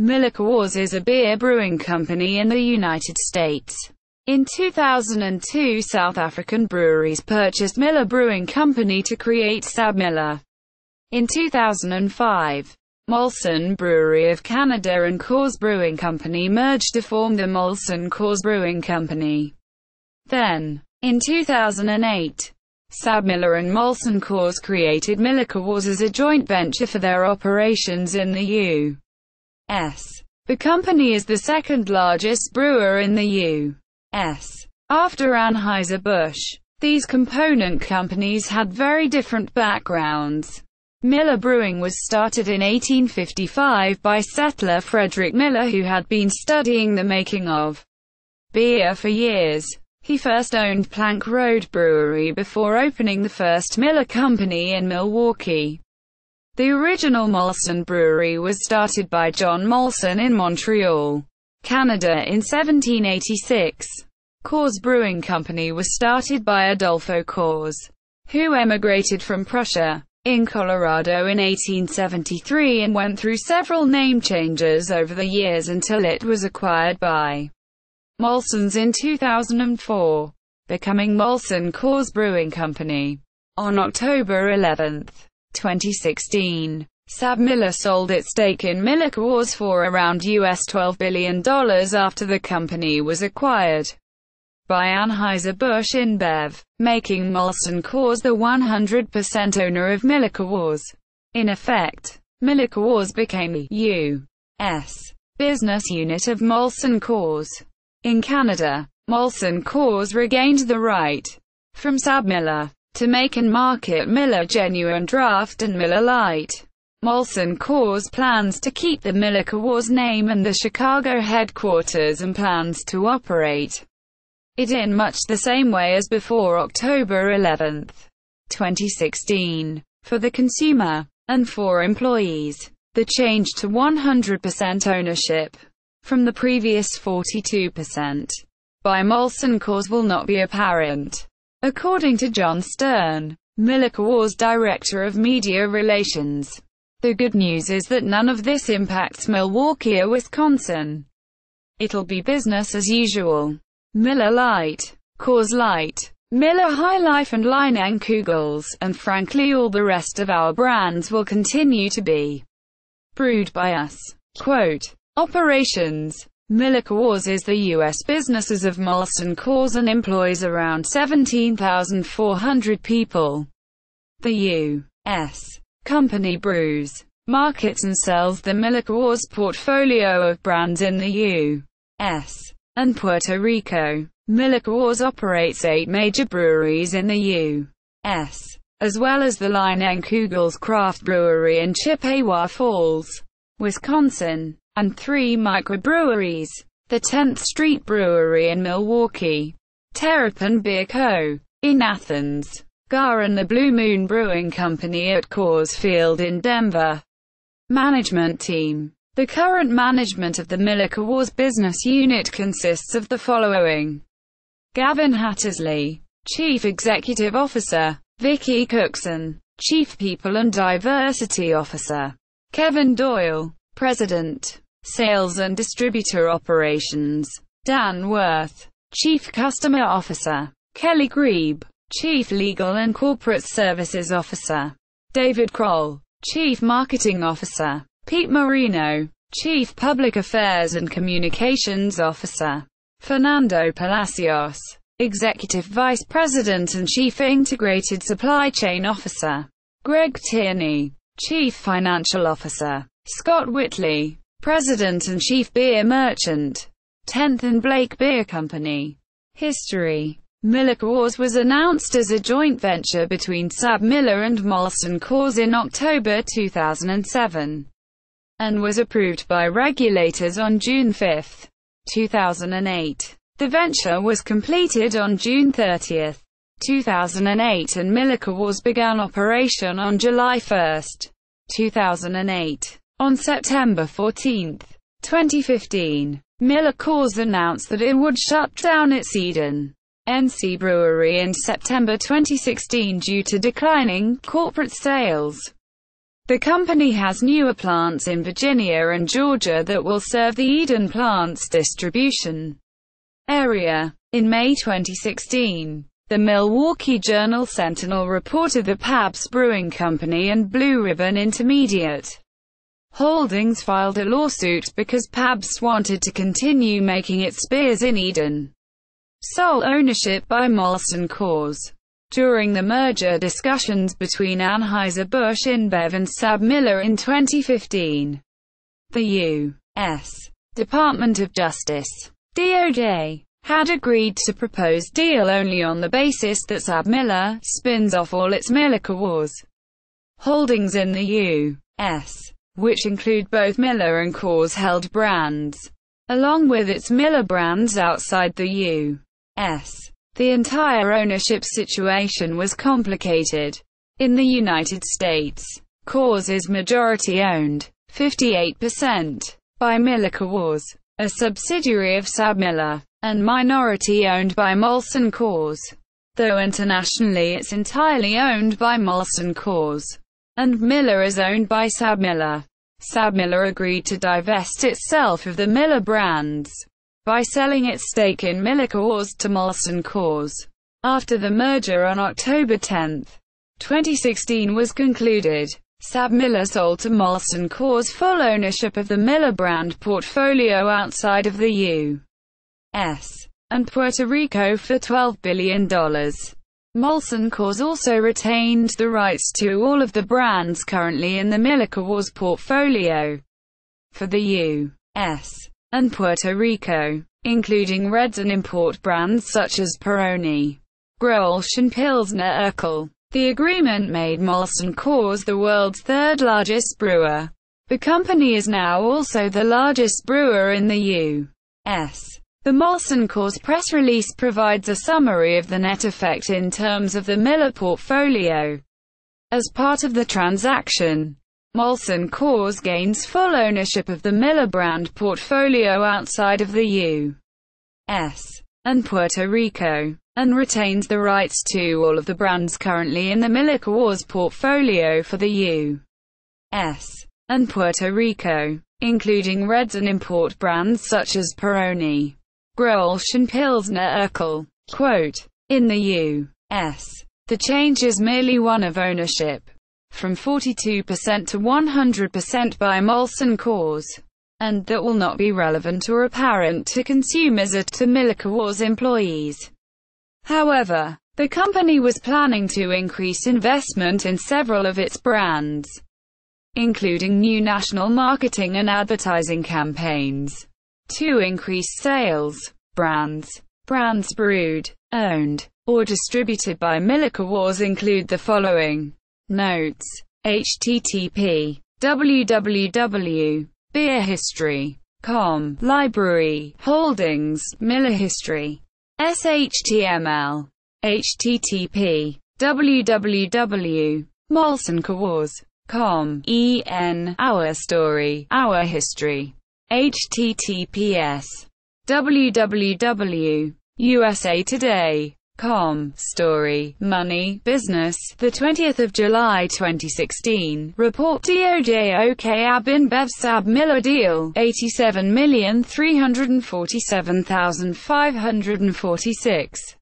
MillerCoors is a beer brewing company in the United States. In 2002, South African Breweries purchased Miller Brewing Company to create SABMiller. In 2005, Molson Brewery of Canada and Coors Brewing Company merged to form the Molson Coors Brewing Company. Then, in 2008, SABMiller and Molson Coors created MillerCoors as a joint venture for their operations in the U.S. The company is the second largest brewer in the U.S. after Anheuser-Busch. These component companies had very different backgrounds. Miller Brewing was started in 1855 by settler Frederick Miller, who had been studying the making of beer for years. He first owned Plank Road Brewery before opening the first Miller Company in Milwaukee. The original Molson Brewery was started by John Molson in Montreal, Canada in 1786. Coors Brewing Company was started by Adolpho Coors, who emigrated from Prussia, in Colorado in 1873 and went through several name changes over the years until it was acquired by Molson's in 2004, becoming Molson Coors Brewing Company. On October 11, 2016, SABMiller sold its stake in MillerCoors for around $12 billion after the company was acquired by Anheuser-Busch InBev, making Molson Coors the 100% owner of MillerCoors. In effect, MillerCoors became the U.S. business unit of Molson Coors. In Canada, Molson Coors regained the right from SABMiller to make and market Miller Genuine Draft and Miller Lite. Molson Coors plans to keep the MillerCoors name and the Chicago headquarters and plans to operate it in much the same way as before October 11, 2016. For the consumer, and for employees, the change to 100% ownership, from the previous 42%, by Molson Coors will not be apparent. According to John Stern, MillerCoors Director of Media Relations. The good news is that none of this impacts Milwaukee or Wisconsin. It'll be business as usual. Miller Lite, Coors Light, Miller High Life and Leinenkugels, and frankly all the rest of our brands will continue to be brewed by us. Quote, Operations. MillerCoors is the U.S. businesses of Molson Coors and employs around 17,400 people. The U.S. company brews, markets and sells the MillerCoors portfolio of brands in the U.S. and Puerto Rico. MillerCoors operates 8 major breweries in the U.S., as well as the Leinenkugels Craft Brewery in Chippewa Falls, Wisconsin, and 3 microbreweries, the 10th Street Brewery in Milwaukee, Terrapin Beer Co. in Athens, Gar and the Blue Moon Brewing Company at Coors Field in Denver. Management Team. The current management of the MillerCoors business unit consists of the following: Gavin Hattersley, Chief Executive Officer; Vicky Cookson, Chief People and Diversity Officer; Kevin Doyle, President, Sales and Distributor Operations; Dan Worth, Chief Customer Officer; Kelly Grebe, Chief Legal and Corporate Services Officer; David Kroll, Chief Marketing Officer; Pete Marino, Chief Public Affairs and Communications Officer; Fernando Palacios, Executive Vice President and Chief Integrated Supply Chain Officer; Greg Tierney, Chief Financial Officer; Scott Whitley, President and Chief Beer Merchant, 10th and Blake Beer Company. History. MillerCoors was announced as a joint venture between SABMiller and Molson Coors in October 2007, and was approved by regulators on June 5, 2008. The venture was completed on June 30, 2008 and MillerCoors began operation on July 1, 2008. On September 14, 2015, MillerCoors announced that it would shut down its Eden, NC brewery in September 2016 due to declining corporate sales. The company has newer plants in Virginia and Georgia that will serve the Eden plant's distribution area. In May 2016, the Milwaukee Journal-Sentinel reported that Pabst Brewing Company and Blue Ribbon Intermediate Holdings filed a lawsuit because Pabst wanted to continue making its beers in Eden, sole ownership by Molson Coors. During the merger discussions between Anheuser-Busch InBev and SABMiller in 2015, the U.S. Department of Justice, DOJ, had agreed to propose deal only on the basis that SABMiller spins off all its MillerCoors holdings in the U.S., which include both Miller and Coors-held brands, along with its Miller brands outside the U.S. The entire ownership situation was complicated. In the United States, Coors is majority-owned, 58%, by MillerCoors, a subsidiary of SABMiller, and minority-owned by Molson Coors, though internationally it's entirely owned by Molson Coors, and Miller is owned by SABMiller. SABMiller agreed to divest itself of the Miller brands by selling its stake in MillerCoors to Molson Coors. After the merger on October 10, 2016 was concluded, SABMiller sold to Molson Coors full ownership of the Miller brand portfolio outside of the U.S. and Puerto Rico for $12 billion. Molson Coors also retained the rights to all of the brands currently in the MillerCoors portfolio for the U.S. and Puerto Rico, including Reds and import brands such as Peroni, Grolsch and Pilsner Urquell. The agreement made Molson Coors the world's third-largest brewer. The company is now also the largest brewer in the U.S. The Molson Coors press release provides a summary of the net effect in terms of the Miller portfolio. As part of the transaction, Molson Coors gains full ownership of the Miller brand portfolio outside of the U.S. and Puerto Rico, and retains the rights to all of the brands currently in the MillerCoors portfolio for the U.S. and Puerto Rico, including Reds and import brands such as Peroni, Grolsch and Pilsner Urquell. Quote, in the U.S., the change is merely one of ownership, from 42% to 100% by Molson Coors, and that will not be relevant or apparent to consumers or to MillerCoors employees. However, the company was planning to increase investment in several of its brands, including new national marketing and advertising campaigns, to increase sales. Brands brewed, owned, or distributed by MillerCoors include the following. Notes. http www.beerhistory.com Library, Holdings, Miller History. SHTML. http www.molsoncoors.com Our Story, Our History. https www.usatoday.com Story, Money, Business, the 20th of July 2016. Report DOJ OK AB InBev SABMiller deal, 87,347,546.